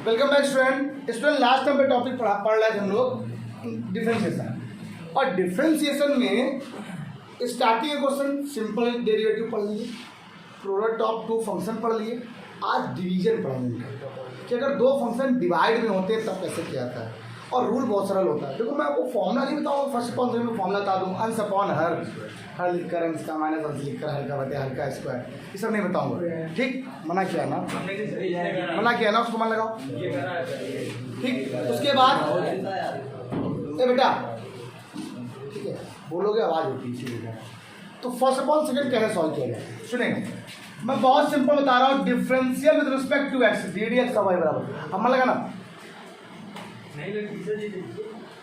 Welcome back student. Last time पे topic पढ़ रहे थे हम लोग डिफरेंशिएशन, और डिफरेंशिएशन में स्टार्टिंग क्वेश्चन सिंपल डेरिवेटिव पढ़ लिए, प्रोडक्ट ऑफ टू फंक्शन पढ़ लिए। आज डिवीजन पढ़ेंगे कि अगर दो फंक्शन डिवाइड में होते हैं तब कैसे किया जाता है, और रूल बहुत सरल होता है। देखो मैं आपको फॉर्मूला नहीं बताऊँ, फर्स्ट अपॉन सेकंड में फॉर्मूला बता दूँ, अंश अपॉन हर लिख कर अंश का माइनस अंश लिख कर हर का बटे हर का स्क्वायर, ये सब नहीं बताऊँगा। ठीक, मना किया ना, मना किया ना, उसको मन लगाओ। ठीक, उसके बाद ए बेटा, ठीक है, बोलोगे आवाज़ होती है इसीलिए। तो फर्स्ट अपॉन सेकंड कैसे सॉल्व किया जाए सुनेंगे। मैं बहुत सिंपल बता रहा हूँ, differential with respect to x, d d x का वाई बराबर, हम लगा ना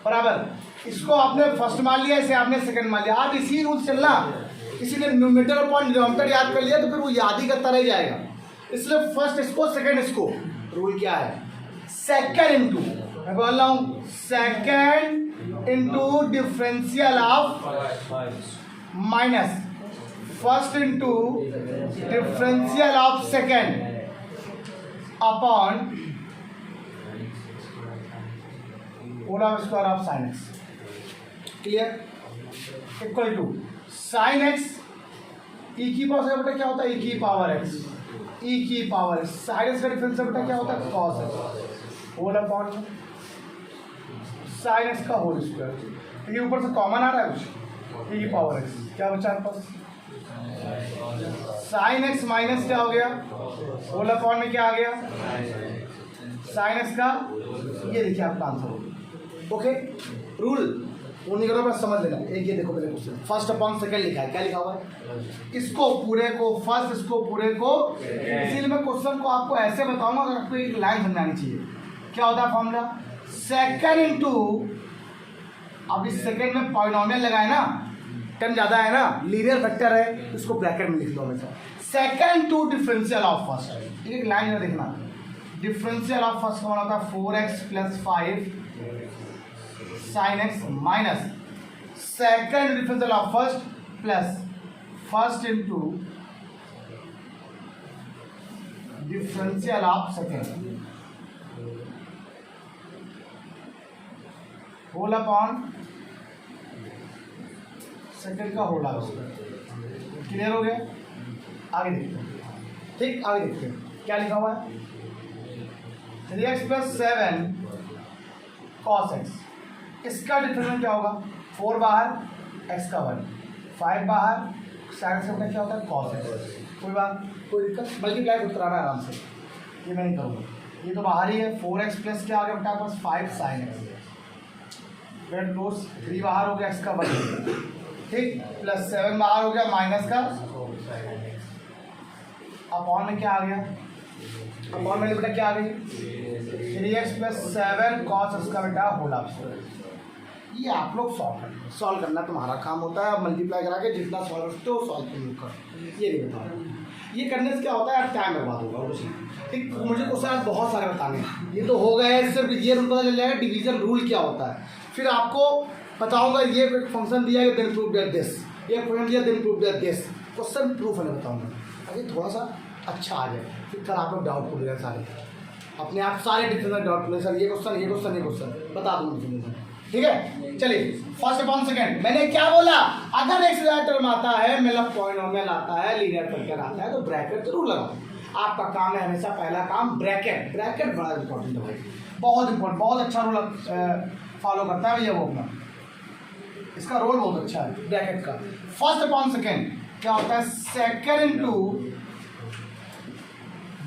बराबर। इसको आपने फर्स्ट मान लिया, इसे आपने सेकंड मान लिया। आप इसी रूल चलना, किसी ने न्यूमरेटर और पॉइंट डिनोमिनेटर याद कर लिया तो फिर वो याद ही करता रह जाएगा। इसलिए फर्स्ट इसको सेकंड इसको, रूल क्या है, सेकंड इंटू, मैं बोल रहा हूँ second into differential of minus first into differential of second upon whole square of sine x. Clear? Equal to sine x e की पावर से बेटा क्या होता है, ई की पावर एक्स, ई की पावर एक्स। साइन एक्स का डिफरेंस बेटा क्या होता है, cos x, whole upon sine x का होल स्क्वायर। ये ऊपर से कॉमन आ रहा है कुछ, ई की पावर एक्स, क्या बचा आपके पास, साइन एक्स माइनस क्या हो गया, होल अपॉन में क्या आ गया, साइन एक्स का। ये देखिए आपका आंसर हो गया। ओके, रूल वो नहीं करो, बस समझ लेना। एक ये देखो पहले क्वेश्चन, फर्स्ट अपॉन सेकंड लिखा है, क्या लिखा हुआ है, इसको पूरे को फर्स्ट, इसको पूरे को। इसीलिए मैं क्वेश्चन को आपको ऐसे बताऊंगा, अगर आपको एक लाइन समझानी चाहिए। क्या होता है फॉर्मूला, सेकंड इंटू, अब इस सेकंड में पॉलिनोमियल लगाए ना, टर्म ज्यादा है ना, लीनियर वेक्टर है, इसको ब्रैकेट में लिख दो हमेशा। Second to differential of first, एक लाइन में देखना, डिफरेंशियल ऑफ फर्स्ट का होता है 4x + 5 sine x minus second differential of first plus first into differential of second whole upon second का होल स्क्वायर। क्लियर हो गया? आगे देखते हैं। ठीक, आगे देखते हैं क्या लिखा हुआ है, 3x + 7 cos x। इसका डिफरेंस क्या होगा, 4 बाहर x का 1, 5 बाहर साइन से क्या होता है cos x। कोई बात, कोई दिक्कत, मल्टीप्लाई करते रहना आराम से, ये मैं नहीं करूँगा। ये तो बाहर ही है, 4x प्लस क्या आ गया बेटा पास 5 साइन x, वेट क्लोज, 3 बाहर हो गया x का 1, ठीक, प्लस 7 बाहर हो गया माइनस का, अपॉन में क्या आ गया, अपॉन में बेटा क्या आ गई, 3x + 7 cos उसका बेटा होल स्क्वायर। ये आप लोग सॉल्व करना तुम्हारा काम होता है। अब मल्टीप्लाई करा के जितना सॉल्व करते हो सॉल्व कर, ये नहीं बताओ। ये करने से क्या होता है, टाइम बर्बाद होगा कुछ। ठीक, मुझे क्वेश्चन बहुत सारे बताने, ये तो हो गए, सिर्फ ये रूल पता चल जाएगा डिवीजन रूल क्या होता है। फिर आपको बताऊंगा ये फंक्शन दिया है देन प्रूव दैट दिस, ये फंक्शन दिया then prove that this, question proof होने बताऊंगा। अभी थोड़ा सा अच्छा आ जाए, फिर कल आप लोग डाउट पूछ रहे सारे, अपने आप सारे डिफरेंट डाउट पूछ, सर ये क्वेश्चन, ये क्वेश्चन, ये क्वेश्चन बता दूंगा। ठीक है, चलिए फर्स्ट अपॉन सेकंड। मैंने क्या बोला, अगर एक्स टर्म आता है, मतलब पॉलिनोमियल आता है, लीनियर वेक्टर आता है, तो ब्रैकेट जरूर लगाओ। आपका काम है हमेशा, पहला काम ब्रैकेट, ब्रैकेट बड़ा इंपॉर्टेंट है भाई, बहुत इंपॉर्टेंट, बहुत अच्छा रूल फॉलो करता है ये वो अपना, इसका रोल बहुत अच्छा है ब्रैकेट का। फर्स्ट अपॉन सेकंड क्या होता है, second into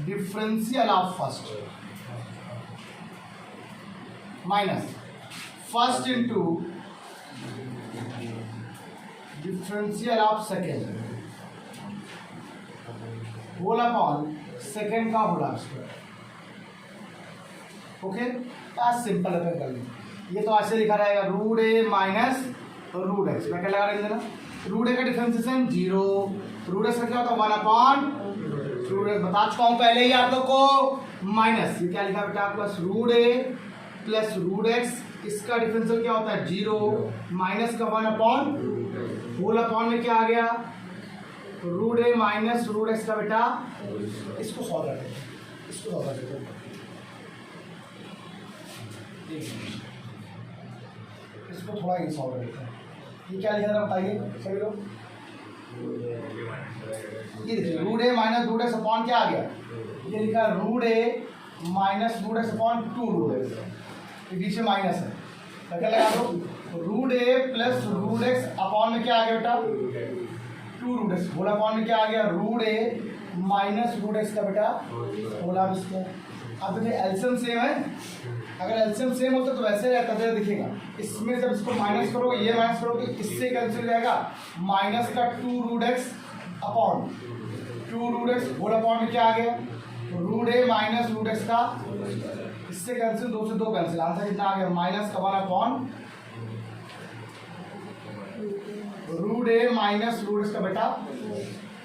differential of first minus first into differential of second whole upon second का होल स्क्वायर। ओके, आज सिंपल है कर लेंगे। ये तो ऐसे लिखा रहेगा, root a minus root x, मैं क्या लगा रहे देना, रूट ए का डिफरेंशिएशन 0, रूट एक्स का क्या होता है 1 अपॉन रूट एक्स, बता चुका हूँ पहले ही आप लोग को, माइनस ये क्या लिखा बेटा आपके पास, root a plus root x, इसका डिफरेंशियल क्या होता है 0, माइनस का 1 अपॉन होल अपॉन में क्या आ गया, root a minus root x का बेटा, इसको सॉल्व करते हैं, इसको सॉल्व करते हैं। इसको थोड़ा ये सॉल्व करते हैं। ये क्या लिखा था बताइए सभी लोग। ये देखिए root a minus root x upon क्या आ गया, ये लिखा root a minus root x upon 2 root x, ये बीच में माइनस है, तो क्या लगा दो root a plus root x upon में क्या आ गया बेटा 2 रूट एक्स, होल अपॉन में क्या आ गया root a minus root x का बेटा होल स्क्वायर। अब देखिए एलसीएम सेम है, अगर एलसीएम सेम होता तो वैसे रहता था दिखेगा, इसमें जब इसको माइनस करोगे ये माइनस करोगे इससे कैंसिल जाएगा, माइनस का 2 root x upon 2 root x whole upon में क्या आ गया root a minus root x का, इससे कैंसिल 2 से 2 कैंसिल, आंसर कितना आ गया माइनस का 1 upon root a minus root x का बेटा,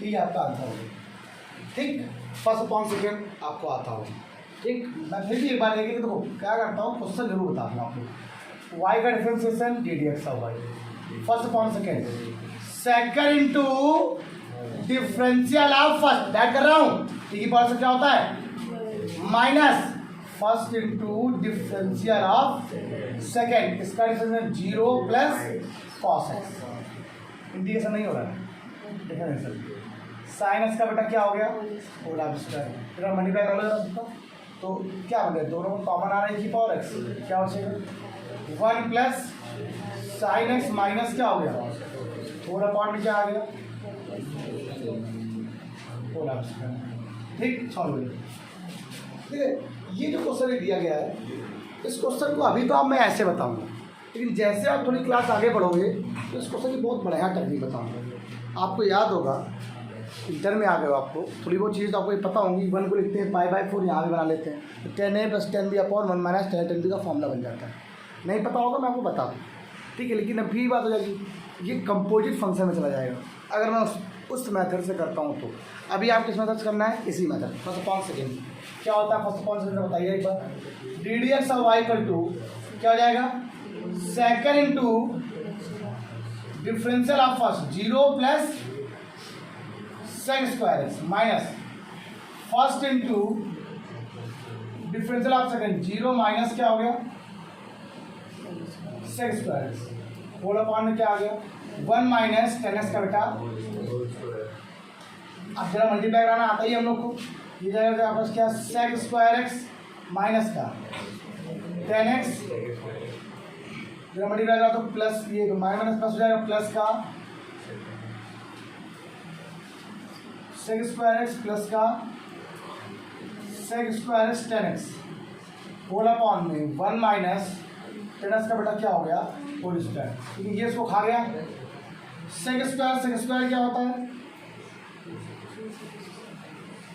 ये आपका आंसर होगा। ठीक, फर्स्ट अपॉन सेकेंड आपको आता होगा। ठीक, मैं फिर भी एक बार देखिए, देखो क्या करता हूँ क्वेश्चन जरूर बता दूँ आपको। वाई का differentiation d d x of y, first upon second, second into differential of first, that कर रहा हूँ टी की पावर से क्या होता है minus first into differential of second, इसका differential 0 plus cos x, integration नहीं हो रहा है डिफरेंशियल, साइन एक्स का बेटा क्या हो गया होल स्क्वायर, फिर मल्टीप्लाई कर लो तो क्या हो गया दोनों को कॉमन आ रहा है की पावर एक्स, क्या हो जाएगा 1 प्लस साइन एक्स माइनस क्या हो गया होल अपॉन में क्या आ गया होल स्क्वायर। ठीक, सॉल्व करिए। ठीक है, ये जो क्वेश्चन दिया गया है इस क्वेश्चन को अभी तो आप मैं ऐसे बताऊंगा, लेकिन जैसे आप थोड़ी क्लास आगे बढ़ोगे तो इस क्वेश्चन की बहुत बढ़िया टेक्निक बताऊंगा। आपको याद होगा इंटर में आ गए हो, आपको थोड़ी बहुत चीज़ तो आपको पता होंगी, 1 को लिखते हैं π/4 यहाँ भी बना लेते हैं, तो 10a + 10b अपॉन 1 - 10b का फॉर्मूला बन जाता है। नहीं पता होगा मैं आपको बता दूँ, ठीक है, लेकिन अभी बात हो जाएगी, ये कंपोजिट फंक्शन में चला जाएगा अगर मैं उस मेथड से करता हूँ तो। अभी आप किस मेथड से करना है, इसी मेथड, फर्स्ट अपॉन सेकेंड क्या होता है, फर्स्ट अपॉन सेकेंड बताइए एक बार। D d x of y equal to क्या हो जाएगा second into differential of first 0 plus sec square x minus first into differential of second 0 minus क्या हो गया sec square x, whole upon में क्या आ गया 1 माइनस 10x का बेटा, अब जरा मल्टीप्लाई कराना आता ही हम लोग को, ये जाएगा आपस क्या सेक स्क्वायर एक्स माइनस का 10x, जरा मल्टीप्लाई करा तो प्लस, ये माइनस प्लस हो जाएगा प्लस का सेक स्क्वायर एक्स प्लस का sec square x 10x whole upon में 1 माइनस 10x का बेटा क्या हो गया होल स्क्वायर, क्योंकि ये इसको खा गया, सेक स्क्वायर क्या होता है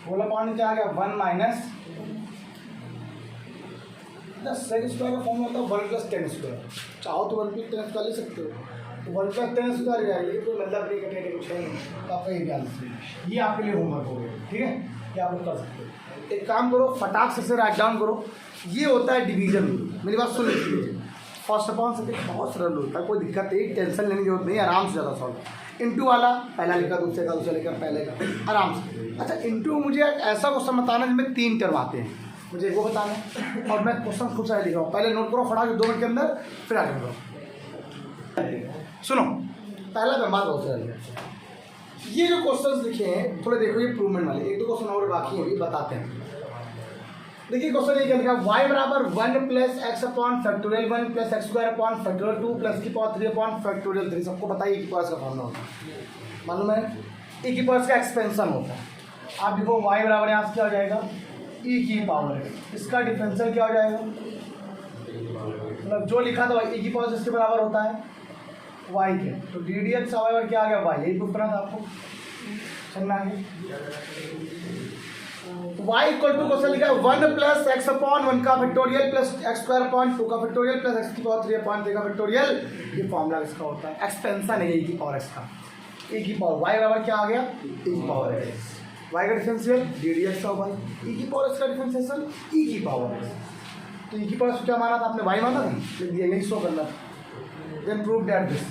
होल अपॉन में क्या आ गया 1 माइनस सेक स्क्वायर का फॉर्म होता है 1 + 10 स्क्वायर, चाहो तो 1 + 10 स्क्वायर ले सकते हो, तो 1 + 10 स्क्वायर जाएगी, तो मतलब नहीं कटेगा कुछ है नहीं, तो आपका ये ध्यान से ये आपके लिए होमवर्क हो गया। ठीक है, ये आप लोग कर सकते हो। एक काम करो फटाक से राइट डाउन करो, ये होता है डिवीजन रूल, मेरी बात सुन लीजिए, फर्स्ट अपॉन सेकेंड बहुत सरल होता है, कोई दिक्कत नहीं, टेंशन लेने की जरूरत नहीं, आराम से ज़्यादा सॉल्व। इंटू वाला पहला लिखा दूसरे का, दूसरा लिखा पहले का, आराम से। अच्छा इंटू मुझे ऐसा क्वेश्चन बताना जिसमें 3 टर्म आते हैं, मुझे वो बताना है, और मैं क्वेश्चन खुद से लिख रहा हूँ, पहले नोट करो फटाक 2 मिनट के अंदर, फिर आगे बढ़ो। सुनो पहला बेमार बहुत सरल है, ये जो क्वेश्चन लिखे हैं थोड़े देखो, ये इम्प्रूवमेंट वाले 1-2 क्वेश्चन और बाकी हैं, बताते हैं। देखिए क्वेश्चन ये क्या लिखा, y बराबर 1 + x upon factorial 1 + x square upon factorial 2 + की पावर 3 अपॉन फैक्टोरियल 3, सबको बताइए की पावर का फॉर्मूला होता है, मालूम है e की पावर का एक्सपेंशन होता है। आप देखो y बराबर यहाँ से क्या हो जाएगा e की पावर, इसका डिफरेंशियल क्या हो जाएगा, मतलब जो लिखा था e की पावर इसके बराबर होता है y के, तो डी डी एक्स बराबर क्या आ गया y, यही प्रूफ करना था आपको, चलना है y इक्वल टू क्वेश्चन लिखा है 1 + x अपॉन 1 का factorial plus x square upon 2 का फैक्टोरियल प्लस x की पावर 3 अपॉन 3 का फैक्टोरियल, ये फॉर्मूला इसका होता है, एक्सपेंशन है e की पावर x का, e की पावर y बराबर क्या आ गया e की पावर x, y का differential d d x of y, e की पावर x का डिफरेंशिएशन e की पावर x, तो e की पावर क्या माना था आपने y माना था, यही शो करना था, देन प्रूव दैट दिस।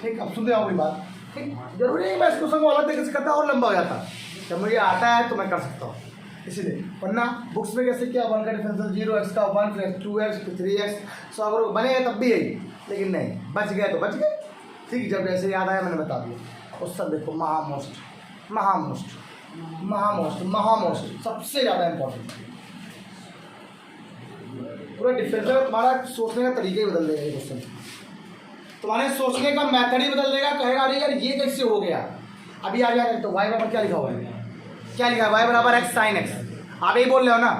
ठीक, अब सुनते आओ मेरी बात, ठीक, जरूरी नहीं मैं इस क्वेश्चन को अलग तरीके से करता और लंबा हो जाता, जब मुझे आता है तो मैं कर सकता हूँ। इसीलिए, वरना बुक्स में कैसे क्या 1 का डिफरेंशियल 0, x का 1 फिर 2x फिर 3x, सो अगर बनेगा तब भी यही, लेकिन नहीं, बच गए तो बच गए। ठीक, जब जैसे याद आया मैंने बता दिया। उस सब देखो महामोस्ट महामोस्ट महामोस्ट महामोस्ट सबसे ज़्यादा इम्पोर्टेंट, पूरा डिफरेंशियल तुम्हारा सोचने का तरीका ही बदल देगा ये क्वेश्चन, तुम्हारे सोचने का मेथड ही बदल देगा। कहेगा अरे यार ये कैसे हो गया, अभी आ गया तो y बराबर क्या लिखा हुआ है, क्या लिखा है y बराबर x sin x, आप यही बोल रहे हो ना,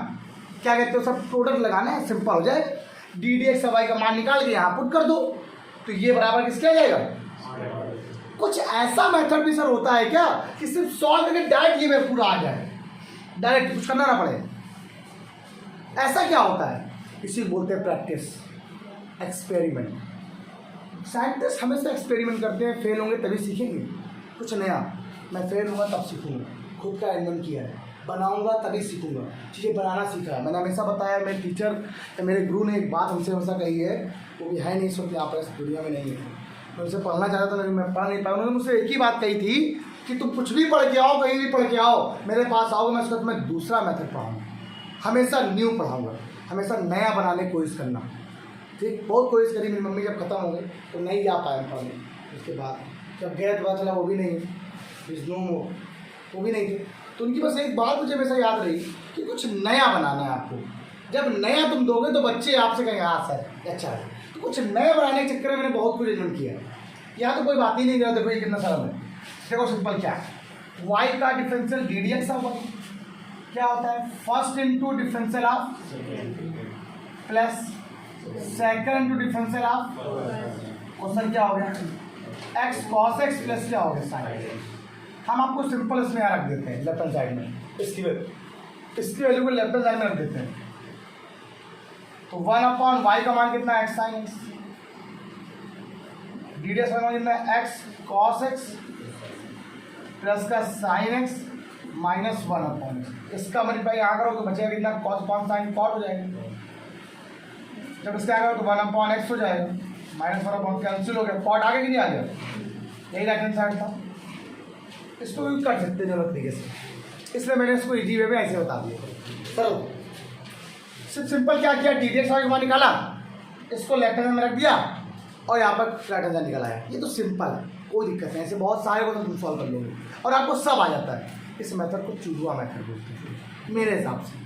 क्या कहते हो, सब प्रोडक्ट लगाना है, सिंपल हो जाए, डी डी एक्स वाई का मान निकाल के यहाँ पुट कर दो, तो ये बराबर किसके आ जाएगा। कुछ ऐसा मेथड भी सर होता है क्या कि सिर्फ सॉल्व करके डायरेक्ट ये में पूरा आ जाए, डायरेक्ट कुछ करना ना पड़े, ऐसा क्या होता है, इसी बोलते हैं प्रैक्टिस, एक्सपेरिमेंट। साइंटिस्ट हमेशा एक्सपेरिमेंट करते हैं, फेल होंगे तभी सीखेंगे कुछ नया, मैं फेल होऊंगा तब सीखूंगा, खुद का इन्वेंट किया है, बनाऊंगा तभी सीखूंगा, चीज़ें बनाना सीखा है। मैंने हमेशा बताया, मेरे टीचर या मेरे गुरु ने एक बात हमसे हमेशा कही है, वो भी है नहीं, सुनते आप इस दुनिया में नहीं है, मैं उनसे पढ़ना चाहता था लेकिन मैं पढ़ नहीं पाया। उन्होंने मुझसे एक ही बात कही थी कि तुम कुछ भी पढ़ के आओ, कहीं भी पढ़ के आओ, मेरे पास आओगे, मैं उसका तुम्हें दूसरा मेथड पढ़ाऊँगा, हमेशा न्यू पढ़ाऊँगा, हमेशा नया बनाने की कोशिश करना। ठीक, बहुत कोशिश करी, मेरी मम्मी जब खत्म हो गई तो नहीं जा पाया पढ़ने, उसके बाद जब गए तो पता चला वो भी नहीं है, वो भी नहीं थे, तो उनकी बस एक बात मुझे हमेशा याद रही कि कुछ नया बनाना है आपको, जब नया तुम दोगे तो बच्चे आपसे कहेंगे हाँ सर अच्छा है, तो कुछ नया बनाने के चक्कर में मैंने बहुत कुछ इन्वेंट किया है। यहाँ तो कोई बात ही नहीं, देखो ये कितना सरल है, देखो सिंपल क्या है, y का डिफरेंशियल डी डी एक्स होगा, क्या होता है, first into differential of plus second into differential of, और सर क्या हो गया x cos x प्लस क्या हो गया साइन। हम आपको सिंपल इसमें यहाँ रख देते हैं लेफ्ट हैंड साइड में, इसकी वैल्यू को लेफ्ट हैंड साइड में रख देते हैं, तो 1/y का मान कितना है x sin x, d d x का मान कितना है x cos x प्लस का sin x माइनस 1/x, इसका मल्टीप्लाई यहाँ करो तो बचेगा कितना, cos कॉन साइन कॉट हो जाएगा, जब इसका करो तो 1/x हो जाएगा, माइनस 1/, कैंसिल हो गया, कॉट आगे कि नहीं आ गया, यही राइट हैंड साइड था, इसको यूज कर सकते हैं दोनों तरीके से, इसलिए मैंने इसको इजी वे में ऐसे बता दिया। चलो सिर्फ सिंपल क्या किया, डी डी एक्स का मान निकाला, इसको लेफ्ट हैंड में रख दिया और यहाँ पर राइट हैंड निकाला है, ये तो सिंपल है, कोई दिक्कत नहीं, ऐसे बहुत सारे को तो तुम सॉल्व कर लोगे और आपको सब आ जाता है। इस मेथड को चूजुआ मेथड बोलते हैं मेरे हिसाब से,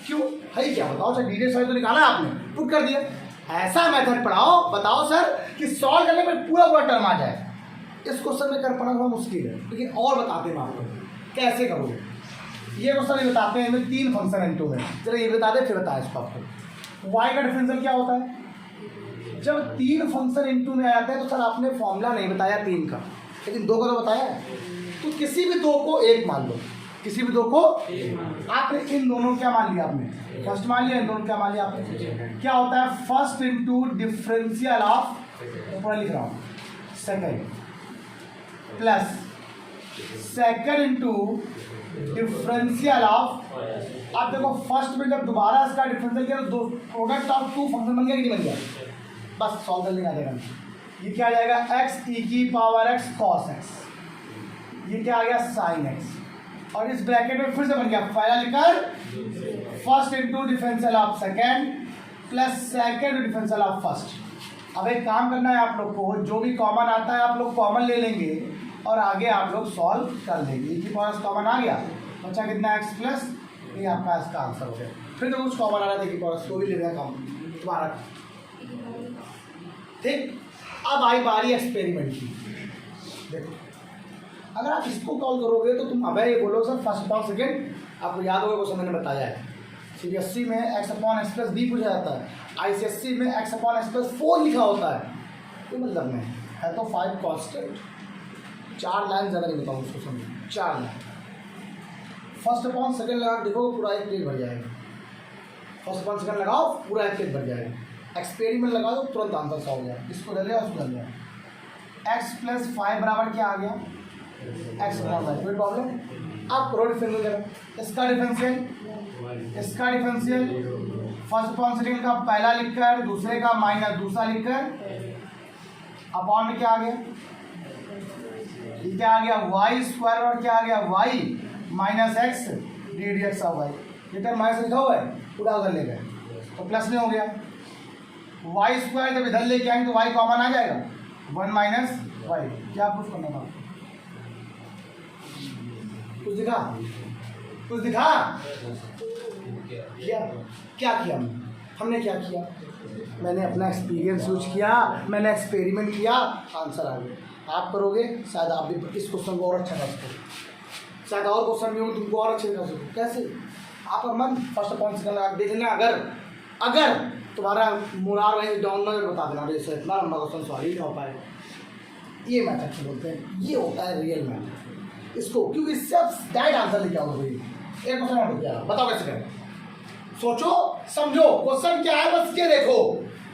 क्यों है क्या बताओ सर, डी डी एक्स तो निकाला आपने, पुट कर दिया, ऐसा मेथड पढ़ाओ, बताओ सर कि सॉल्व करने में पूरा टर्म आ जाए। इस क्वेश्चन में कर पाना थोड़ा मुश्किल है, लेकिन और बताते हैं आपको कैसे करोगे, ये क्वेश्चन भी बताते हैं, इनमें 3 फंक्शन है इनटू में, चलो ये बता दे फिर बताया इसको आपको। y का डिफरेंशियल क्या होता है, जब 3 फंक्शन इनटू में आते हैं तो सर आपने फॉर्मूला नहीं बताया 3 का, लेकिन 2 का तो बताया है, तो किसी भी 2 को 1 मान लो, किसी भी 2 को आपने इन दोनों क्या मान लिया, आपने फर्स्ट मान लिया, इन दोनों क्या मान लिया आपने, क्या होता है फर्स्ट इंटू डिफरेंशियल ऑफ, ऊपर लिख रहा हूँ second, plus second into differential of, आप देखो फर्स्ट में जब दोबारा इसका डिफरेंशियल किया तो प्रोडक्ट ऑफ 2 फंक्शन बन गया कि नहीं बन गया, बस सॉल्व करने का जाएगा, ये क्या आ जाएगा x e की पावर x cos x, ये क्या आ गया sin x, और इस ब्रैकेट में फिर से बन गया पहला लिखकर first into differential of second plus second differential of first. अब एक काम करना है आप लोग को, जो भी कॉमन आता है आप लोग कॉमन ले लेंगे और आगे आप लोग सॉल्व कर लेंगे, e की पावर कॉमन आ गया, बच्चा कितना x प्लस, ये आपका इसका आंसर हो गया, फिर तो कुछ कॉमन आ रहा था कि पावर को भी ले लेगा काम तुम्हारा। ठीक, अब आई बारी एक्सपेरिमेंट की, देखो अगर आप इसको कॉल करोगे तो तुम अब ये बोलोगे सर फर्स्ट अपॉन सेकेंड, आपको याद होगा वो मैंने बताया है, CBSE में x/x प्लस b पूछा जाता है, ICSE में x/x प्लस 4 लिखा होता है, तो मतलब में है तो 5 कांस्टेंट, 4 लाइन ज़्यादा नहीं बताऊँ उसको समझो, 4 लाइन, फर्स्ट अपॉन सेकेंड लगा देखो पूरा एक पेज भर जाएगा, फर्स्ट अपॉन सेकेंड लगाओ पूरा एक पेज भर जाएगा, एक्सपेरिमेंट लगा दो तुरंत आंसर सॉल्व हो जाए, इसको ले लिया उसको ले लिया, x प्लस 5 बराबर क्या आ गया x अपॉन 5, कोई प्रॉब्लम, आप करो डिफरेंशियल करो, इसका डिफरेंशियल फर्स्ट अपॉन सेकेंड का पहला लिखकर दूसरे का माइनस दूसरा लिखकर अपॉन में क्या आ गया, ये क्या आ गया y स्क्वायर और क्या आ गया y minus x d d x of y, ये टर्म माइनस लिखा हुआ है, पूरा उधर ले गए तो प्लस में हो गया। वाई स्क्वायर जब इधर लेके आएंगे तो वाई कॉमन आ जाएगा, 1 माइनस वाई। क्या प्रूफ करना था? कुछ दिखा? कुछ दिखा? क्या किया हमने क्या किया? मैंने अपना एक्सपीरियंस यूज किया, मैंने एक्सपेरिमेंट किया, आंसर आ गया। आप करोगे शायद आप भी इस क्वेश्चन को और अच्छा कर सको, शायद और क्वेश्चन भी हो तुमको और अच्छे कर सको। कैसे? आप मन फर्स्ट पॉइंट से देखना, अगर तुम्हारा मोरार वही डाउन में बता देना जैसे इतना लंबा क्वेश्चन सॉरी नहीं हो पाएगा। ये मैथड बोलते हैं, ये होता है रियल मैथड इसको, क्योंकि सब डायरेक्ट आंसर लेके आओगे। एक क्वेश्चन और क्या बताओ कैसे करें? सोचो समझो क्वेश्चन क्या है, बस ये देखो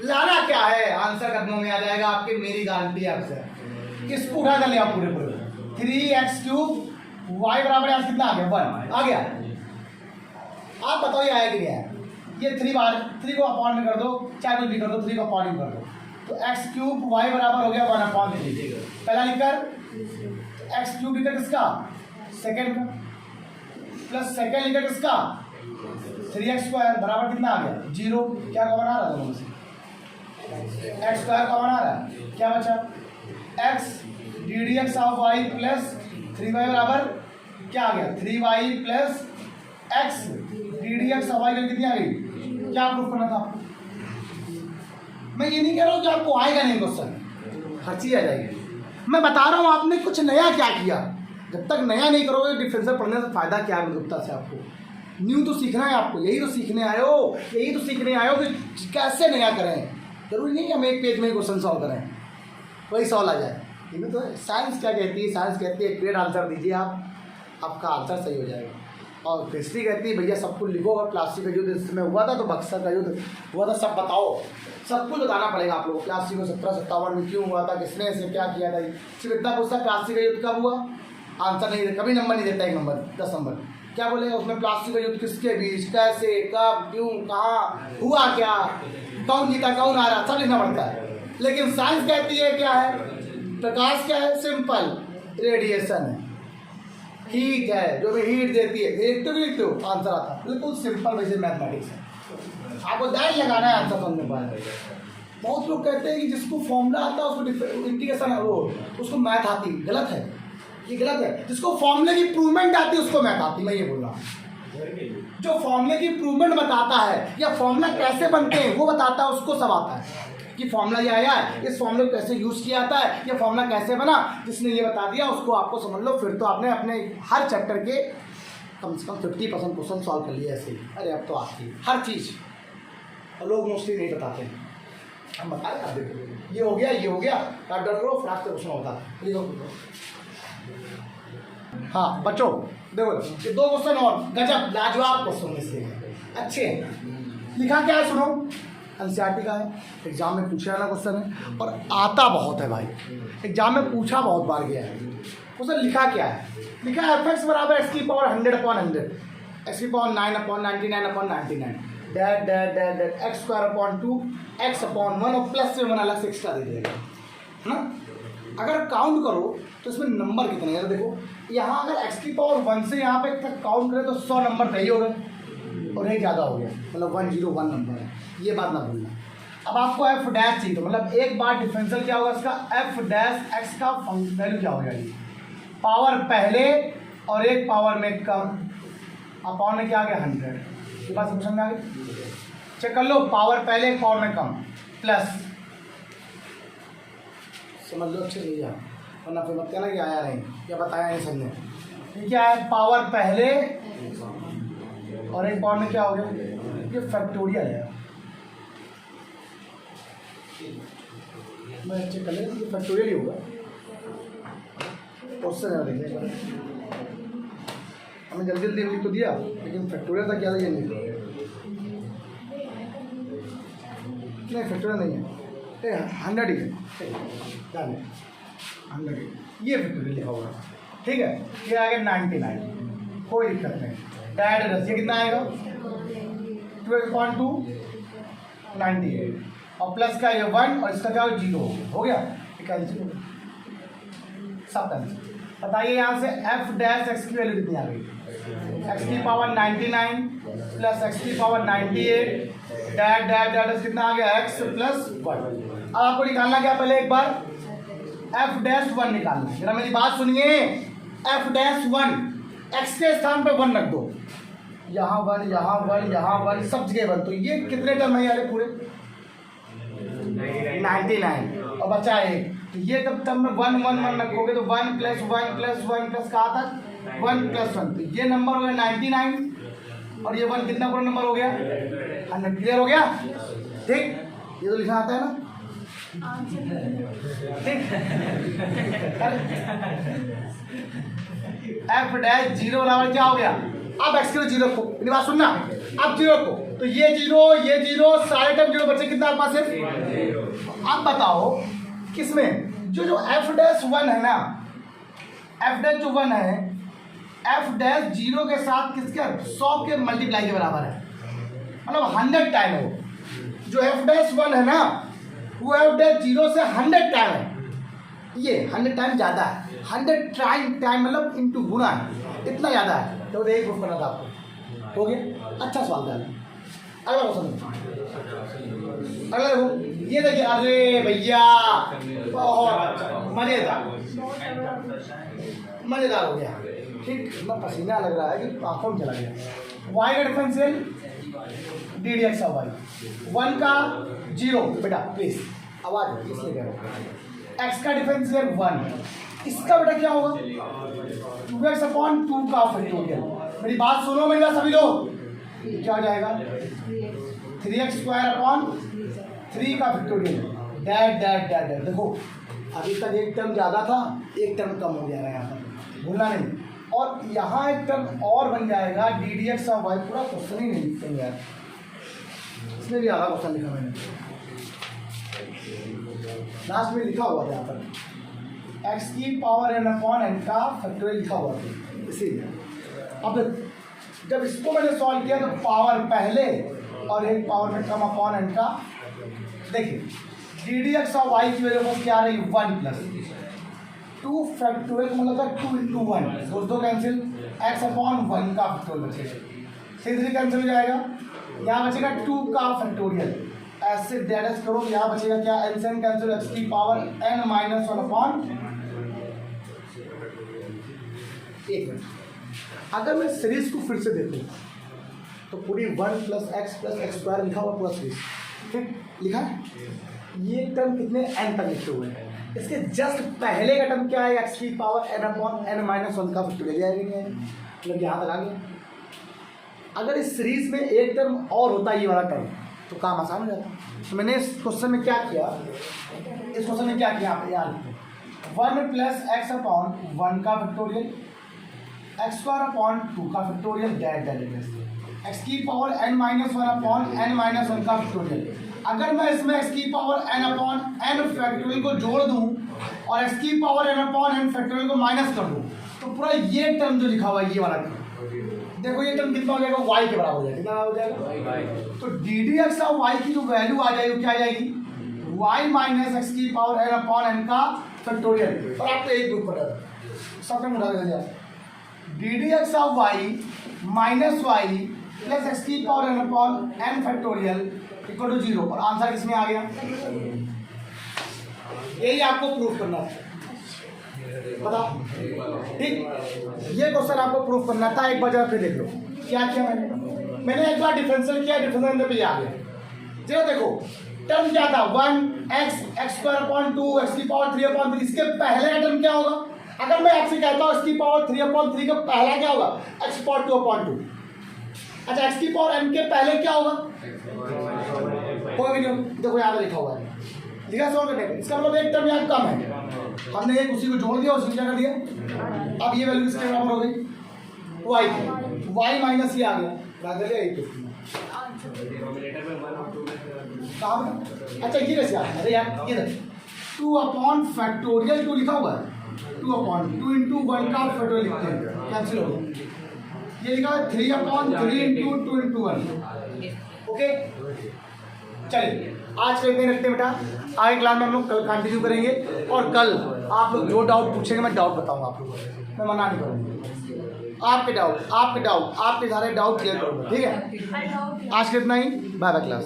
लाना क्या है, आंसर करने में आ जाएगा आपकी, मेरी गारंटी है आपसे। इसको उठा कर लिया पूरे 3x³ y बराबर यहाँ कितना आ गया? 1 आ गया। आप बताओ ये आया कि नहीं आया? ये 3 को अपॉन में कर दो, चाहे कुछ भी कर दो, 3 को अपॉन में कर दो तो x³ y बराबर हो गया 1/3। पहला लिखकर x³ लिखकर किसका? सेकेंड का, प्लस सेकेंड लिखकर किसका? 3x² बराबर कितना आ गया? 0। क्या कॉमन आ रहा है दोनों से? x² कॉमन आ रहा है, क्या बचा? x ddx of y plus 3y बराबर क्या आ गया? 3y plus x ddx of y कितनी आ गई? क्या प्रूफ करना था आपको? मैं ये नहीं कह रहा हूँ कि आपको आएगा नहीं क्वेश्चन, हर चीज आ जाएगी। मैं बता रहा हूँ आपने कुछ नया क्या किया। जब तक नया नहीं करोगे डिफरेंशियल पढ़ने से फायदा क्या है गुप्ता से? आपको न्यू तो सीखना है, आपको यही तो सीखने आए हो, कि कैसे नया करें। जरूरी नहीं कि हम एक पेज में क्वेश्चन सॉल्व करें, वही सॉल्व आ जाए। लेकिन तो साइंस क्या कहती है? साइंस कहती है एक क्लियर आंसर दीजिए आप, आपका आंसर सही हो जाएगा। और हिस्ट्री कहती है भैया सब कुछ लिखो, अगर प्लास्टिक का युद्ध इसमें हुआ था तो बक्सर का युद्ध हुआ था, सब बताओ, सब कुछ बताना पड़ेगा आप लोगों को। प्लास्टिक को 1757 में क्यों हुआ था, किसने इसे क्या किया था, सिर्फ इतना पूछता प्लास्टिक का युद्ध कब हुआ, आंसर नहीं देता, कभी नंबर नहीं देता, 1 नंबर 10 नंबर। क्या बोलेगा उसमें? प्लास्टिक का युद्ध किसके बीच, कैसे, कब, क्यों, कहाँ हुआ, क्या, कौन जीता, कौन आ रहा, सब लिखना पड़ता है। लेकिन साइंस कहती है क्या है? प्रकाश क्या है? सिंपल रेडिएशन है, हीट है, जो भी हीट देती है, देखते हो लिखते हो आंसर आता है। बिल्कुल सिंपल वैसे मैथमेटिक्स है, आपको दायरे लगाना है आंसर समझ में पाए। बहुत लोग कहते हैं कि जिसको फॉर्मूला आता है उसको इंटीग्रेशन है वो उसको मैथ आती, गलत है, ये गलत है। जिसको फॉर्मूले की प्रूवमेंट आती है उसको मैथ आती, मैं ये बोल रहा हूँ। जो फॉर्मूले की प्रूवमेंट बताता है या फॉर्मूला कैसे बनते हैं वो बताता है, उसको सब आता है कि फॉर्मूला ये आया है, इस फॉर्मूले को कैसे यूज़ किया जाता है, ये फॉर्मूला कैसे बना, जिसने ये बता दिया उसको आपको समझ लो। फिर तो आपने अपने हर चैप्टर के कम से कम 50% क्वेश्चन सॉल्व कर लिए ऐसे ही। अरे अब तो आती है हर चीज़, और लोग मोस्टली नहीं बताते, हम बताए आप देखो, ये हो गया, ये हो गया, आप डर करो फिर आपसे क्वेश्चन होता है। हाँ बच्चों देखो ये 2 क्वेश्चन और गजब लाजवाब क्वेश्चन इसके अच्छे हैं। लिखा क्या है सुनो, एनसीईआरटी का है, एग्जाम में पूछा वाला क्वेश्चन है और आता बहुत है भाई, एग्जाम में पूछा बहुत बार गया है क्वेश्चन। लिखा क्या है? लिखा है fx बराबर x की पावर 100/100, x की power 9/99/99 that that that that x²/2 x/1 और प्लस से 1 अलग से एक्स्ट्रा दे देगा, है ना। अगर काउंट करो तो इसमें नंबर कितने हैं देखो, यहाँ अगर x की पावर 1 से यहाँ पे तक काउंट करें तो 100 नंबर सही हो गए और एक ज़्यादा हो गया, मतलब 101 नंबर है, ये बात ना भूलना। अब आपको f डैश चाहिए तो मतलब एक बार डिफरेंशियल क्या होगा इसका, f डैश x का वैल्यू क्या हो जाएगी, पावर पहले और एक पावर में कम, अपॉन में क्या आ गया 100। ये बात समझ में आ गई? चेक कर लो, पावर पहले एक पावर में कम प्लस, समझ लो अच्छे नहीं जाए वरना फिर मत कहना कि आया नहीं या बताया नहीं समझे। ये क्या है, पावर पहले और एक पावर में क्या हो गया, ये फैक्टोरियल है। मैं चेक कर लेंगे ये फैक्टोरियल ही होगा, उससे ज़्यादा देखें हमें जल्दी जल्दी लिख तो दिया लेकिन फैक्टोरियल तक क्या ये नहीं फैक्टोरियल नहीं है, 100 ही है, 100 ये फैक्टोरियल लिखा होगा, ठीक है। ये आ गया 99, कोई दिक्कत नहीं। डैड रस ये कितना आएगा 12.2 98 और प्लस का ये 1 और इसका क्या 0 हो गया, ये कैंसिल हो गया, सब कैंसिल। बताइए यहाँ से एफ डैश एक्स की वैल्यू कितनी आ गई? एक्स की पावर 99 प्लस एक्स की पावर 98 डैश डैश डैश कितना आ गया? X plus 1। अब आपको निकालना क्या? पहले एक बार एफ डैश 1 निकालना है। जरा मेरी बात सुनिए, एफ डैश 1 एक्स के स्थान पे 1 रख दो, यहाँ 1 यहाँ 1 यहाँ 1 सब जगह 1, तो ये कितने टर्म है यार पूरे? 99 और बचा एक, तो ये तब तब में 1 1 1 रखोगे तो 1 प्लस 1 प्लस 1 प्लस कहाँ तक? 1 प्लस 1, तो ये नंबर हो गया 99 और ये 1 कितना पूरा नंबर हो गया? 100। क्लियर हो गया? ठीक, ये तो लिखना आता है ना? एफ डैश 0 बराबर क्या हो गया? अब एक्स के 0 को, मेरी बात सुनना, अब 0 को, तो ये 0 सारे टर्म 0 बचे, कितना पास है? अब बताओ किसमें जो एफ डैश 1 है ना, एफ डैश जो 1 है, एफ डैश 0 के साथ किसके 100 के मल्टीप्लाई के बराबर है, मतलब 100 टाइम है वो। जो एफ डैश 1 है ना वो एफ डैश 0 से 100 टाइम है, ये 100 टाइम ज़्यादा है, 100 टाइम मतलब इंटू गुना है, इतना ज़्यादा है। तो यही प्रूफ करना था आपको, हो गया? अच्छा सवाल था। अगला क्वेश्चन, अगला देखो, ये देखिए, अरे भैया बहुत मजेदार मजेदार हो गया। ठीक, इतना पसीना लग रहा है कि आंखों में चला गया। वाई का differential d d x of y, 1 का 0 बेटा प्लीज आवाज इसलिए कह रहा हूँ। एक्स का डिफरेंशियल 1, इसका बेटा क्या होगा? 2x अपॉन 2 का फैक्टोरियल। मेरी बात सुनो मेरी बात सभी लोग, क्या हो जाएगा? 3x स्क्वायर अपॉन 3 का factorial that that that that. देखो अभी तक एक टर्म ज़्यादा था, एक टर्म कम हो जाएगा यहाँ पर, भूलना नहीं। और यहाँ एक टर्म और बन जाएगा d d x of y. पूरा क्वेश्चन ही नहीं लिखते यार, इसमें भी आधा क्वेश्चन लिखा मैंने, लास्ट में लिखा हुआ था यहाँ पर एक्स की पावर n अपॉन n का फैक्टोरियल लिखा हुआ था, इसीलिए। अब जब इसको मैंने सॉल्व किया तो पावर पहले और एक पावर में कम अपॉन n का, देखिए d d x of y की वैल्यू क्या आ रही? 1 प्लस 2 फैक्टोरियल, मतलब 2 इंटू 1, दो कैंसिल, एक्स अपॉन 1 का फैक्टोरियल बचेगा, 3 कैंसिल हो जाएगा, यहाँ बचेगा 2 का फैक्टोरियल, ऐसे डैश करो, यहाँ बचेगा क्या? एन से एन कैंसिल, एक्स की पावर n माइनस 1 अपॉन। एक मिनट, अगर मैं सीरीज को फिर से देखूँ तो पूरी 1 प्लस एक्स स्क्वायर लिखा हुआ पूरा सीरीज, ठीक लिखा है। ये टर्म कितने n तक लिखे हुए हैं, इसके जस्ट पहले का टर्म क्या है? एक्स की power n upon n minus 1 का फैक्टोरियल आएगा, मतलब यहाँ तक आ गया। अगर इस सीरीज में एक टर्म और होता है, ये वाला टर्म, तो काम आसान हो जाता। तो मैंने इस क्वेश्चन में क्या किया, इस क्वेश्चन में क्या किया आप यार, 1 प्लस एक्स अपॉन 1 का फैक्टोरियल, एक्स स्क्वायर अपॉन 2 का फैक्टोरियल डैट डैट, एक्स की power n minus 1 upon n minus 1 का फैक्टोरियल। अगर मैं इसमें एक्स की power n upon n factorial को जोड़ दूं और एक्स की power n upon n factorial को माइनस कर दूं, तो पूरा ये टर्म जो लिखा हुआ है, ये वाला टर्म, देखो ये टर्म कितना हो जाएगा? y के बराबर हो जाएगा। कितना हो जाएगा? तो d d x of y की जो वैल्यू आ जाएगी क्या आ जाएगी? y माइनस एक्स की पावर n अपॉन n का फैक्टोरियल। और आपको एक ग्रुप पता है, सब टर्म उठा के जाए, d d x of y minus y plus x की power n upon n factorial equal to 0, और आंसर किसमें आ गया? यही आपको प्रूफ करना है, बताओ। ठीक, ये क्वेश्चन आपको प्रूफ करना था। एक बार जरा फिर देख लो क्या किया मैंने एक बार डिफरेंशियल किया, डिफरेंशियल पे आ गया। जरा देखो टर्म क्या था? 1 एक्स स्क्वायर अपॉन 2 एक्स की पावर 3 अपॉन 3, इसके पहले का टर्म क्या होगा? अगर मैं आपसे कहता हूँ एक्स की पावर 3 अपॉन 3 का पहला क्या होगा? एक्स की पावर 2 अपॉन 2। अच्छा, एक्स की पावर n के पहले क्या होगा? कोई भी नहीं, देखो यहाँ पे लिखा हुआ है, लिखा सॉल्व करने का। इसका मतलब एक टर्म यहाँ कम है, हमने एक उसी को जोड़ दिया, उसी क्या कर दिया। अब ये वैल्यू किसके बराबर हो गई? वाई की, वाई माइनस ये आ गया, अच्छा ये कैसे आ गया? अरे यार ये 2 अपॉन फैक्टोरियल 2 लिखा हुआ है, 2 अपॉन 2 इंटू 1 का फैक्टोरियल लिखते हैं, कैंसिल हो गया। ये लिखा है 3 अपॉन 3 इंटू 2 इंटू 1, ओके। चलिए आज के इतने रखते हैं बेटा, आगे क्लास में हम लोग कल कंटिन्यू करेंगे और कल आप लोग जो डाउट पूछेंगे मैं डाउट बताऊंगा आप लोगों को, मैं मना नहीं करूँगा। आपके सारे डाउट क्लियर करूँगा, ठीक है। आज के इतना ही, बाय बाय क्लास।